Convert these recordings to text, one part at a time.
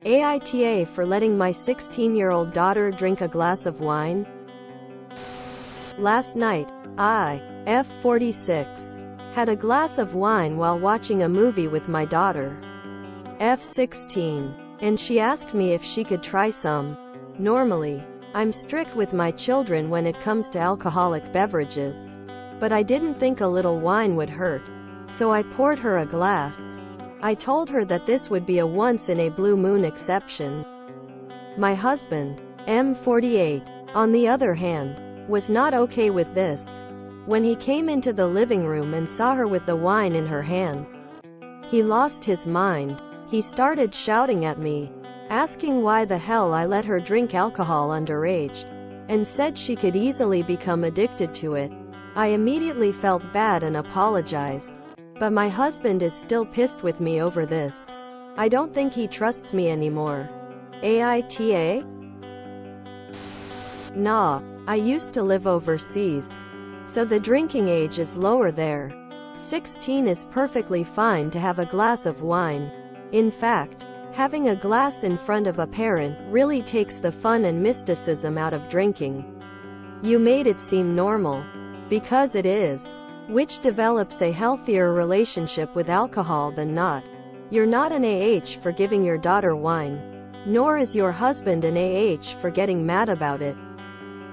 AITA for letting my 16-year-old daughter drink a glass of wine? Last night, I, F46, had a glass of wine while watching a movie with my daughter, F16, and she asked me if she could try some. Normally, I'm strict with my children when it comes to alcoholic beverages, but I didn't think a little wine would hurt, so I poured her a glass. I told her that this would be a once-in-a-blue-moon exception. My husband, M48, on the other hand, was not okay with this. When he came into the living room and saw her with the wine in her hand, he lost his mind. He started shouting at me, asking why the hell I let her drink alcohol underage, and said she could easily become addicted to it. I immediately felt bad and apologized. But my husband is still pissed with me over this. I don't think he trusts me anymore. AITA? Nah, I used to live overseas, so the drinking age is lower there. 16 is perfectly fine to have a glass of wine. In fact, having a glass in front of a parent really takes the fun and mysticism out of drinking. You made it seem normal. Because it is. Which develops a healthier relationship with alcohol than not. You're not an AH for giving your daughter wine. Nor is your husband an AH for getting mad about it.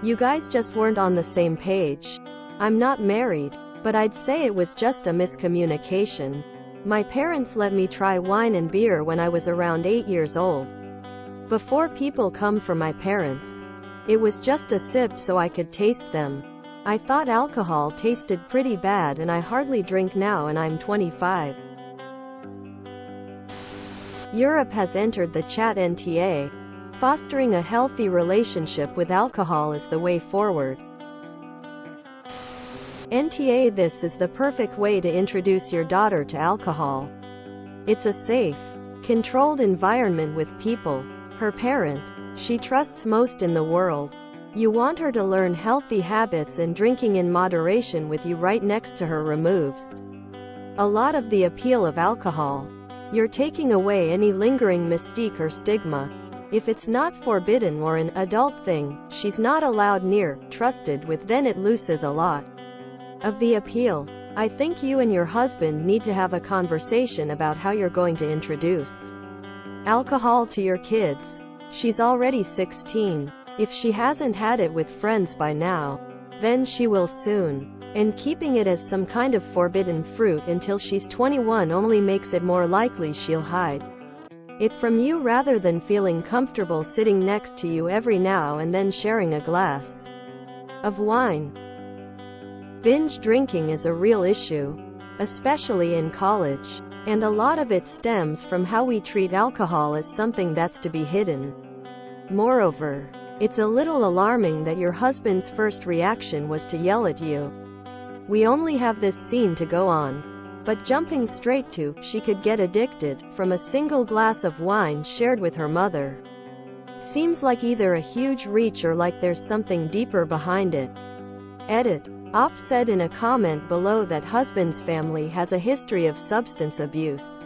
You guys just weren't on the same page. I'm not married, but I'd say it was just a miscommunication. My parents let me try wine and beer when I was around 8 years old. Before people come for my parents, it was just a sip so I could taste them. I thought alcohol tasted pretty bad and I hardly drink now and I'm 25. Europe has entered the chat NTA. Fostering a healthy relationship with alcohol is the way forward. NTA. This is the perfect way to introduce your daughter to alcohol. It's a safe, controlled environment with people, her parent, she trusts most in the world. You want her to learn healthy habits, and drinking in moderation with you right next to her removes a lot of the appeal of alcohol. You're taking away any lingering mystique or stigma. If it's not forbidden or an adult thing she's not allowed near, trusted with, then it loses a lot of the appeal. I think you and your husband need to have a conversation about how you're going to introduce alcohol to your kids. She's already 16. If she hasn't had it with friends by now, then she will soon. And keeping it as some kind of forbidden fruit until she's 21 only makes it more likely she'll hide it from you rather than feeling comfortable sitting next to you every now and then sharing a glass of wine. Binge drinking is a real issue, especially in college, and a lot of it stems from how we treat alcohol as something that's to be hidden. Moreover, it's a little alarming that your husband's first reaction was to yell at you. We only have this scene to go on, but jumping straight to, she could get addicted, from a single glass of wine shared with her mother, seems like either a huge reach or like there's something deeper behind it. Edit. Op said in a comment below that husband's family has a history of substance abuse.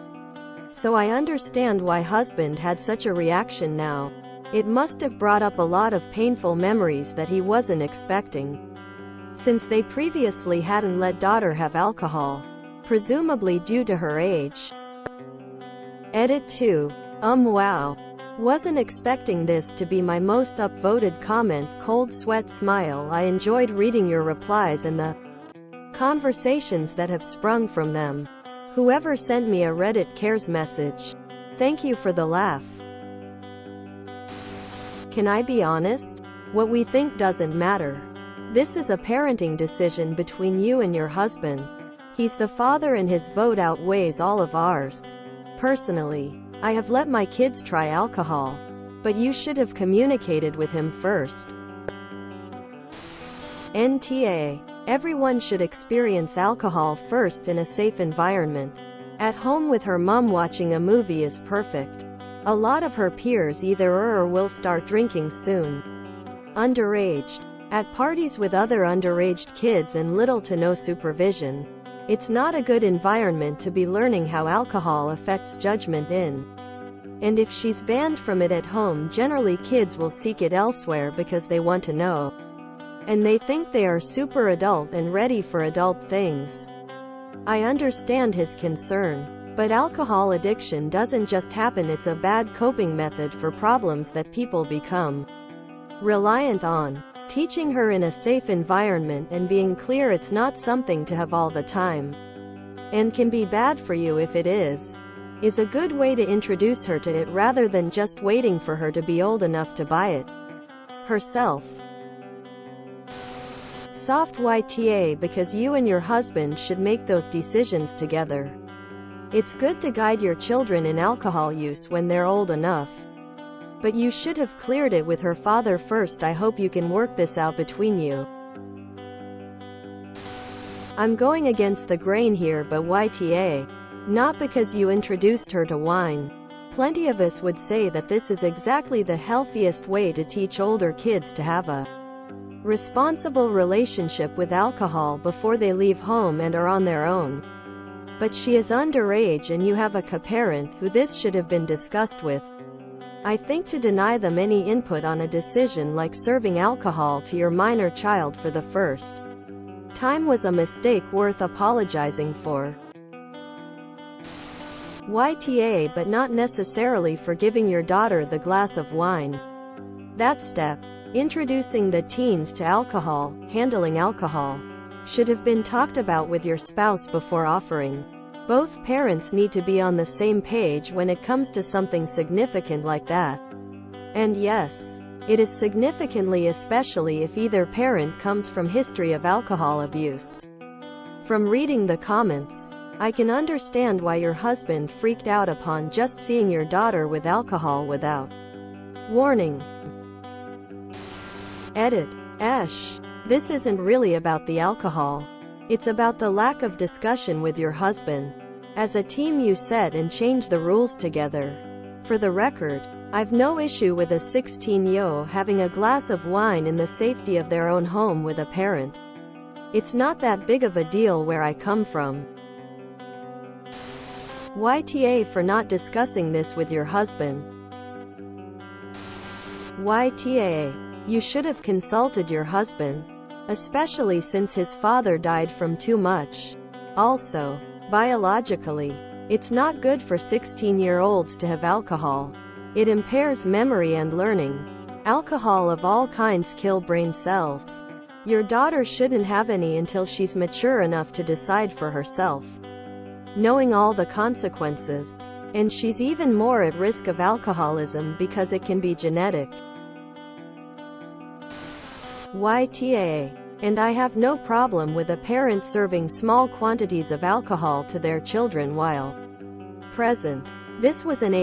So I understand why husband had such a reaction now. It must have brought up a lot of painful memories that he wasn't expecting, since they previously hadn't let daughter have alcohol, presumably due to her age. Edit 2. Wow. Wasn't expecting this to be my most upvoted comment. Cold sweat smile. I enjoyed reading your replies and the conversations that have sprung from them. Whoever sent me a Reddit cares message. Thank you for the laugh. Can I be honest? What we think doesn't matter. This is a parenting decision between you and your husband. He's the father and his vote outweighs all of ours. Personally, I have let my kids try alcohol, but you should have communicated with him first. NTA. Everyone should experience alcohol first in a safe environment. At home with her mom watching a movie is perfect. A lot of her peers either are or will start drinking soon. Underaged. At parties with other underaged kids and little to no supervision, it's not a good environment to be learning how alcohol affects judgment in. And if she's banned from it at home, generally kids will seek it elsewhere because they want to know. And they think they are super adult and ready for adult things. I understand his concern. But alcohol addiction doesn't just happen, it's a bad coping method for problems that people become reliant on. Teaching her in a safe environment and being clear it's not something to have all the time, and can be bad for you if it is a good way to introduce her to it rather than just waiting for her to be old enough to buy it herself. Soft YTA, because you and your husband should make those decisions together. It's good to guide your children in alcohol use when they're old enough. But you should have cleared it with her father first. I hope you can work this out between you. I'm going against the grain here, but YTA. Not because you introduced her to wine. Plenty of us would say that this is exactly the healthiest way to teach older kids to have a responsible relationship with alcohol before they leave home and are on their own. But she is underage and you have a co-parent who this should have been discussed with. I think to deny them any input on a decision like serving alcohol to your minor child for the first time was a mistake worth apologizing for. YTA, but not necessarily for giving your daughter the glass of wine. That step, introducing the teens to alcohol, handling alcohol, should have been talked about with your spouse before offering. Both parents need to be on the same page when it comes to something significant like that. And yes, it is significantly, especially if either parent comes from history of alcohol abuse. From reading the comments, I can understand why your husband freaked out upon just seeing your daughter with alcohol without warning. Edit. Ash. This isn't really about the alcohol. It's about the lack of discussion with your husband. As a team you set and change the rules together. For the record, I've no issue with a 16-year-old having a glass of wine in the safety of their own home with a parent. It's not that big of a deal where I come from. YTA for not discussing this with your husband. YTA. You should have consulted your husband, especially since his father died from too much. Also, biologically, it's not good for 16-year-olds to have alcohol. It impairs memory and learning. Alcohol of all kinds kill brain cells. Your daughter shouldn't have any until she's mature enough to decide for herself, knowing all the consequences. And she's even more at risk of alcoholism because it can be genetic. YTA. And I have no problem with a parent serving small quantities of alcohol to their children while present. This was an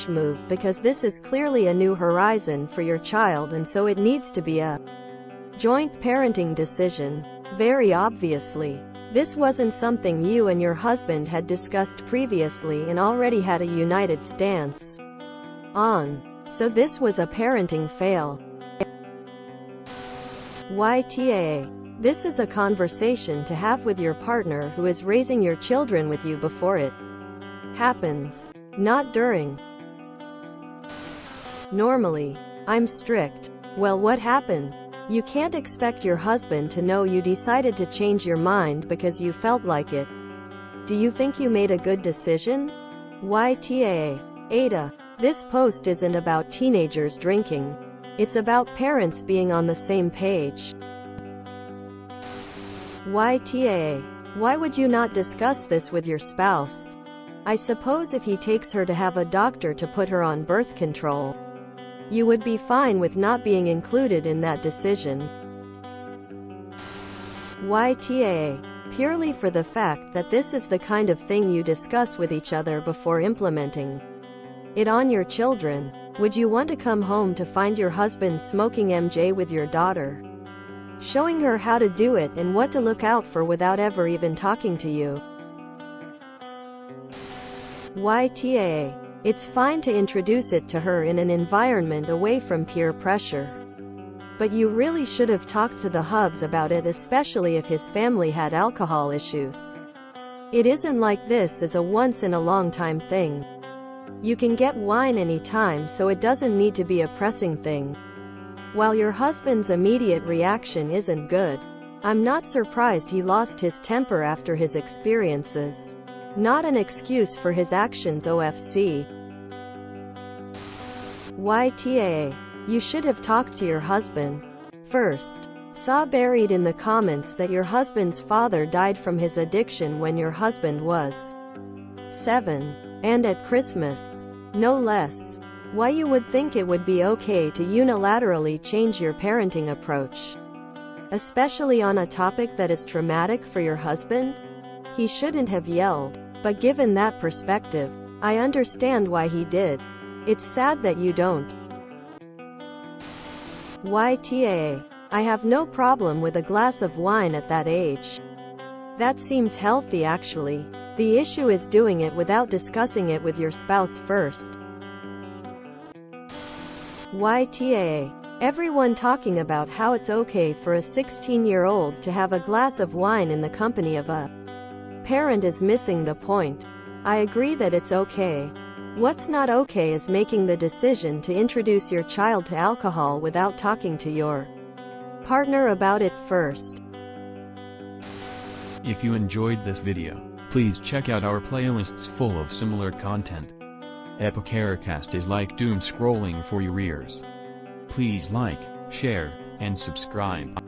move because this is clearly a new horizon for your child, and so it needs to be a joint parenting decision. Very obviously, this wasn't something you and your husband had discussed previously and already had a united stance on. So this was a parenting fail. YTA. This is a conversation to have with your partner who is raising your children with you before it happens, not during. Normally, I'm strict. Well, what happened? You can't expect your husband to know you decided to change your mind because you felt like it. Do you think you made a good decision? YTA. AITA. This post isn't about teenagers drinking. It's about parents being on the same page. YTA. Why would you not discuss this with your spouse? I suppose if he takes her to have a doctor to put her on birth control, you would be fine with not being included in that decision. YTA. Purely for the fact that this is the kind of thing you discuss with each other before implementing it on your children. Would you want to come home to find your husband smoking MJ with your daughter, showing her how to do it and what to look out for without ever even talking to you? YTA. It's fine to introduce it to her in an environment away from peer pressure. But you really should have talked to the hubs about it, especially if his family had alcohol issues. It isn't like this is a once-in-a-long-time thing. You can get wine anytime, so it doesn't need to be a pressing thing. While your husband's immediate reaction isn't good, I'm not surprised he lost his temper after his experiences. Not an excuse for his actions. OFC. YTA. You should have talked to your husband first. Saw buried in the comments that your husband's father died from his addiction when your husband was 7. And at Christmas. No less. Why you would think it would be okay to unilaterally change your parenting approach, especially on a topic that is traumatic for your husband? He shouldn't have yelled. But given that perspective, I understand why he did. It's sad that you don't. YTA. I have no problem with a glass of wine at that age. That seems healthy actually. The issue is doing it without discussing it with your spouse first. YTA. Everyone talking about how it's okay for a 16-year-old to have a glass of wine in the company of a parent is missing the point. I agree that it's okay. What's not okay is making the decision to introduce your child to alcohol without talking to your partner about it first. If you enjoyed this video, please check out our playlists full of similar content. AmITheAsshole is like doom scrolling for your ears. Please like, share, and subscribe.